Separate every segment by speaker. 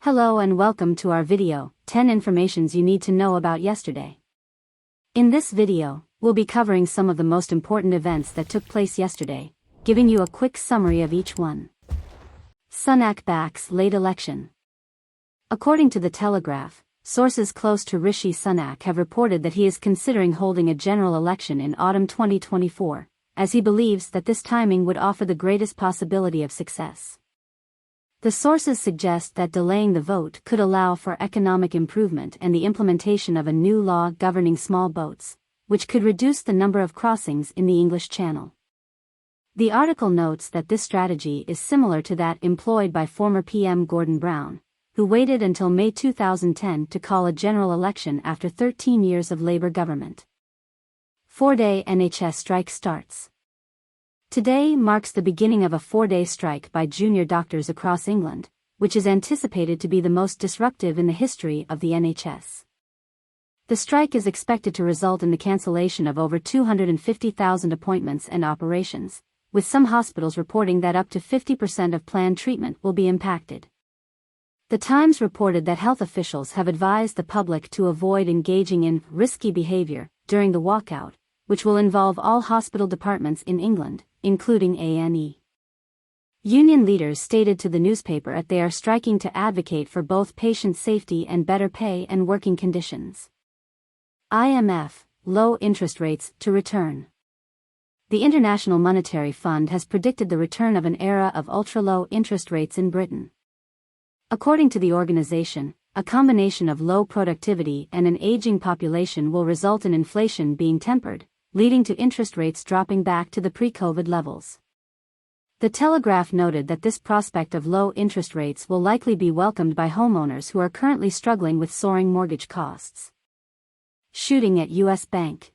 Speaker 1: Hello and welcome to our video, 10 informations you need to know about yesterday. In this video, we'll be covering some of the most important events that took place yesterday, giving you a quick summary of each one. Sunak backs late election. According to The Telegraph, sources close to Rishi Sunak have reported that he is considering holding a general election in autumn 2024, as he believes that this timing would offer the greatest possibility of success. The sources suggest that delaying the vote could allow for economic improvement and the implementation of a new law governing small boats, which could reduce the number of crossings in the English Channel. The article notes that this strategy is similar to that employed by former PM Gordon Brown, who waited until May 2010 to call a general election after 13 years of Labour government. 4-day NHS strike starts. Today marks the beginning of a 4-day strike by junior doctors across England, which is anticipated to be the most disruptive in the history of the NHS. The strike is expected to result in the cancellation of over 250,000 appointments and operations, with some hospitals reporting that up to 50% of planned treatment will be impacted. The Times reported that health officials have advised the public to avoid engaging in risky behavior during the walkout, which will involve all hospital departments in England, including A&E. Union leaders stated to the newspaper that they are striking to advocate for both patient safety and better pay and working conditions. IMF, low interest rates to return. The International Monetary Fund has predicted the return of an era of ultra-low interest rates in Britain. According to the organization, a combination of low productivity and an aging population will result in inflation being tempered, leading to interest rates dropping back to the pre-COVID levels. The Telegraph noted that this prospect of low interest rates will likely be welcomed by homeowners who are currently struggling with soaring mortgage costs. Shooting at U.S. bank.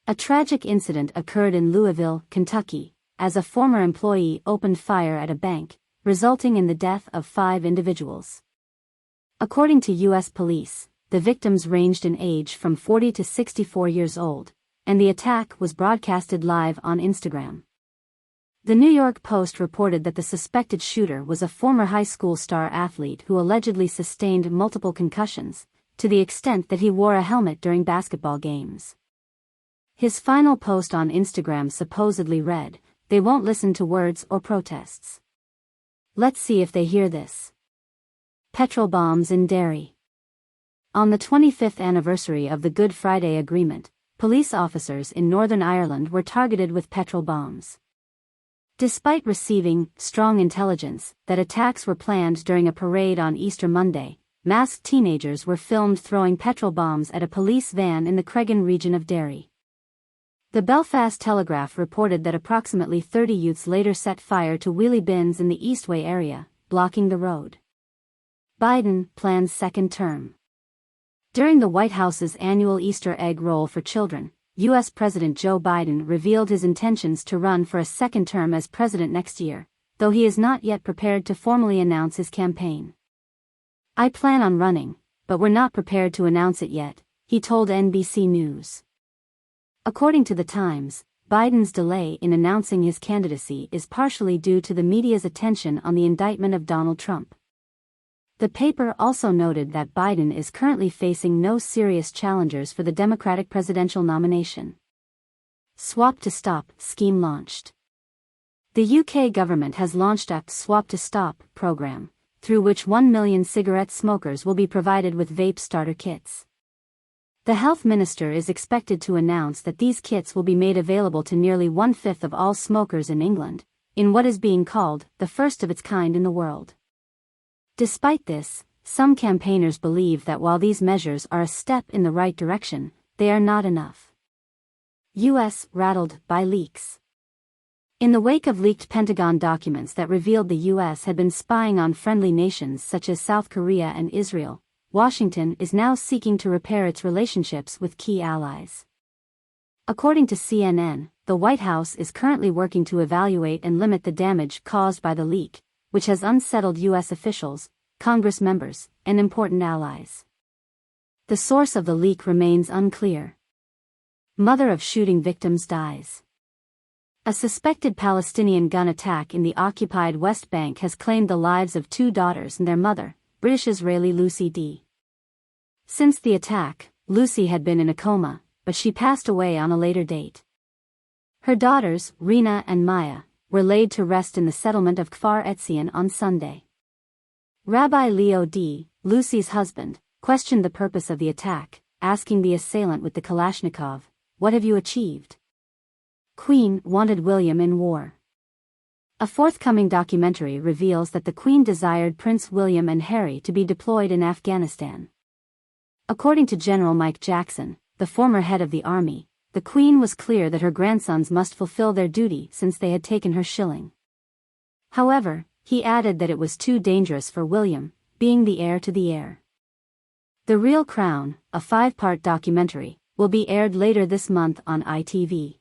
Speaker 1: A tragic incident occurred in Louisville, Kentucky, as a former employee opened fire at a bank, resulting in the death of 5 individuals. According to U.S. police, the victims ranged in age from 40 to 64 years old, and the attack was broadcasted live on Instagram. The New York Post reported that the suspected shooter was a former high school star athlete who allegedly sustained multiple concussions, to the extent that he wore a helmet during basketball games. His final post on Instagram supposedly read, "They won't listen to words or protests. Let's see if they hear this." Petrol bombs in Derry. On the 25th anniversary of the Good Friday Agreement, police officers in Northern Ireland were targeted with petrol bombs. Despite receiving strong intelligence that attacks were planned during a parade on Easter Monday, masked teenagers were filmed throwing petrol bombs at a police van in the Cregan region of Derry. The Belfast Telegraph reported that approximately 30 youths later set fire to wheelie bins in the Eastway area, blocking the road. Biden plans second term. During the White House's annual Easter egg roll for children, U.S. President Joe Biden revealed his intentions to run for a second term as president next year, though he is not yet prepared to formally announce his campaign. "I plan on running, but we're not prepared to announce it yet," he told NBC News. According to The Times, Biden's delay in announcing his candidacy is partially due to the media's attention on the indictment of Donald Trump. The paper also noted that Biden is currently facing no serious challengers for the Democratic presidential nomination. Swap to Stop scheme launched. The UK government has launched a Swap to Stop program, through which 1 million cigarette smokers will be provided with vape starter kits. The health minister is expected to announce that these kits will be made available to nearly 1/5 of all smokers in England, in what is being called the first of its kind in the world. Despite this, some campaigners believe that while these measures are a step in the right direction, they are not enough. U.S. rattled by leaks. In the wake of leaked Pentagon documents that revealed the U.S. had been spying on friendly nations such as South Korea and Israel, Washington is now seeking to repair its relationships with key allies. According to CNN, the White House is currently working to evaluate and limit the damage caused by the leak, which has unsettled U.S. officials, Congress members, and important allies. The source of the leak remains unclear. Mother of shooting victims dies. A suspected Palestinian gun attack in the occupied West Bank has claimed the lives of 2 daughters and their mother, British-Israeli Lucy D. Since the attack, Lucy had been in a coma, but she passed away on a later date. Her daughters, Rena and Maya, were laid to rest in the settlement of Kfar Etzion on Sunday. Rabbi Leo D., Lucy's husband, questioned the purpose of the attack, asking the assailant with the Kalashnikov, "What have you achieved?" Queen wanted William in war. A forthcoming documentary reveals that the Queen desired Prince William and Harry to be deployed in Afghanistan. According to General Mike Jackson, the former head of the army, the Queen was clear that her grandsons must fulfill their duty since they had taken her shilling. However, he added that it was too dangerous for William, being the heir to the heir. The Real Crown, a 5-part documentary, will be aired later this month on ITV.